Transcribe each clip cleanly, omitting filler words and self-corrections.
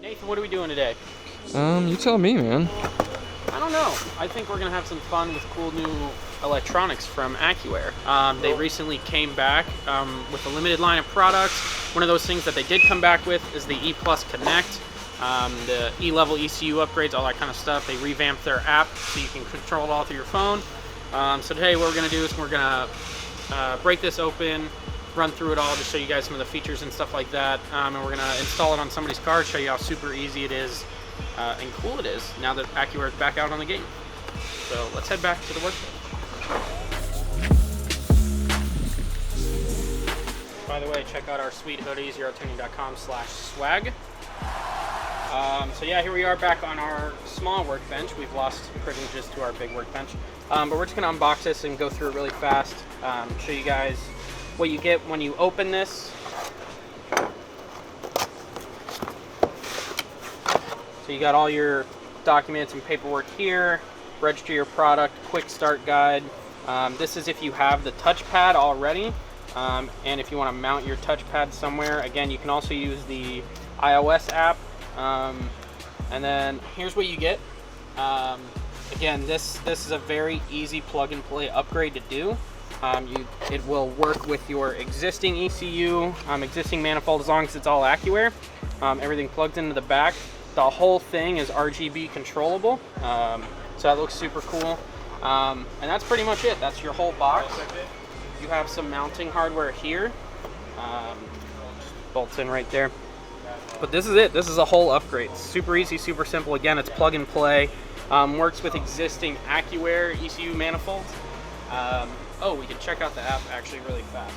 Nathan, what are we doing today? You tell me, man. I don't know. I think we're gonna have some fun with cool new electronics from AccuAir. They recently came back with a limited line of products. One of those things that they did come back with is the E+ Connect, the E-Level ECU upgrades, all that kind of stuff. They revamped their app so you can control it all through your phone. So today what we're gonna do is we're gonna break this open, run through it all to show you guys some of the features and stuff like that, and we're gonna install it on somebody's car, show you how super easy it is and cool it is now that AccuAir is back out on the game. So let's head back to the workbench. By the way, check out our sweet hoodies, UroTuning.com/swag. So yeah, here we are back on our small workbench. We've lost privileges to our big workbench, but we're just gonna unbox this and go through it really fast, show you guys what you get when you open this. So you got all your documents and paperwork here, register your product, quick start guide. This is if you have the touchpad already, and if you want to mount your touchpad somewhere. Again, you can also use the iOS app. And then here's what you get. Again, this is a very easy plug and play upgrade to do. It will work with your existing ECU, existing manifold, as long as it's all AccuAir. Everything plugs into the back. The whole thing is RGB controllable, so that looks super cool. And that's pretty much it. That's your whole box. You have some mounting hardware here. Bolts in right there. But this is it. This is a whole upgrade. Super easy, super simple. Again, it's plug and play. Works with existing AccuAir ECU manifolds. Oh, we can check out the app actually really fast.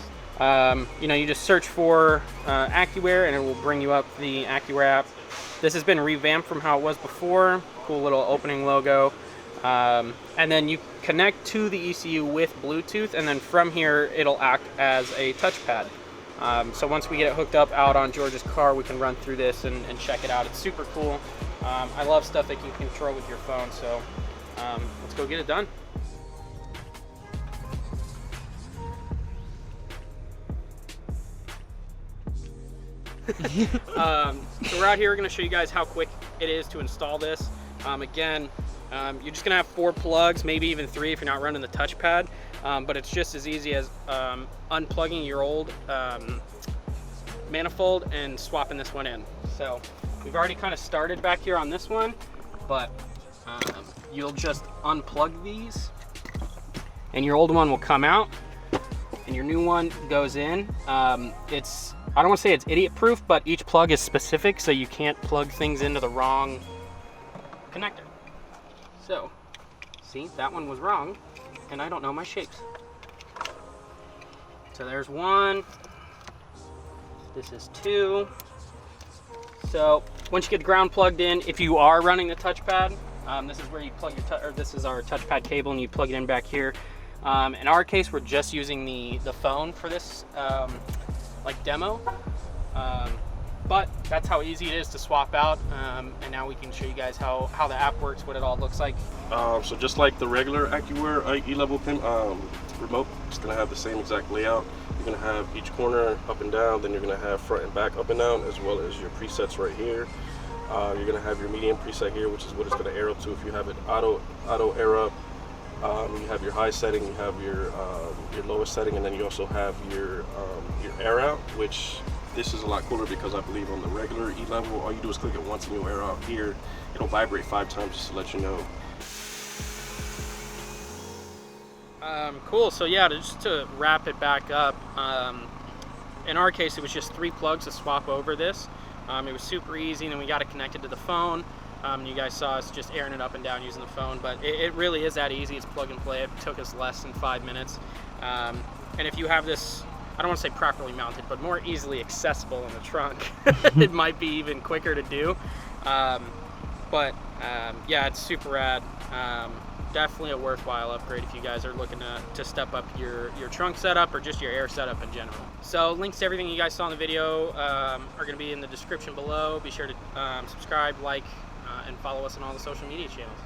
You just search for AccuAir and it will bring you up the AccuAir app. This has been revamped from how it was before. Cool little opening logo. And then you connect to the ECU with Bluetooth, and then from here it'll act as a touchpad. So once we get it hooked up out on George's car, we can run through this and check it out. It's super cool. I love stuff that you can control with your phone, so let's go get it done. So we're out here, we're going to show you guys how quick it is to install this. Again, you're just going to have 4 plugs, maybe even 3 if you're not running the touchpad, but it's just as easy as unplugging your old manifold and swapping this one in. So we've already kind of started back here on this one, but you'll just unplug these and your old one will come out and your new one goes in. I don't want to say it's idiot proof, but each plug is specific, so you can't plug things into the wrong connector. So, see, that one was wrong, and I don't know my shapes. So there's 1, this is 2. So once you get the ground plugged in, if you are running the touchpad, this is where you plug your this is our touchpad cable, and you plug it in back here. In our case, we're just using the phone for this demo, but that's how easy it is to swap out, and now we can show you guys how the app works, what it all looks like. So just like the regular AccuAir E-Level remote, it's going to have the same exact layout. You're going to have each corner up and down, then you're going to have front and back up and down, as well as your presets right here. You're going to have your medium preset here, which is what it's going to arrow to if you have it auto arrow up. You have your high setting, you have your lowest setting, and then you also have your air out, which this is a lot cooler because I believe on the regular E-Level, all you do is click it once and you'll air out. Here, it'll vibrate 5 times just to let you know. Cool. So yeah, just to wrap it back up, in our case, it was just 3 plugs to swap over this. It was super easy, and then we got it connected to the phone. You guys saw us just airing it up and down using the phone, but it really is that easy. It's plug and play. It took us less than 5 minutes. And if you have this, I don't want to say properly mounted, but more easily accessible in the trunk, it might be even quicker to do. Yeah, it's super rad. Definitely a worthwhile upgrade if you guys are looking to step up your trunk setup or just your air setup in general. So links to everything you guys saw in the video are going to be in the description below. Be sure to subscribe, like, and follow us on all the social media channels.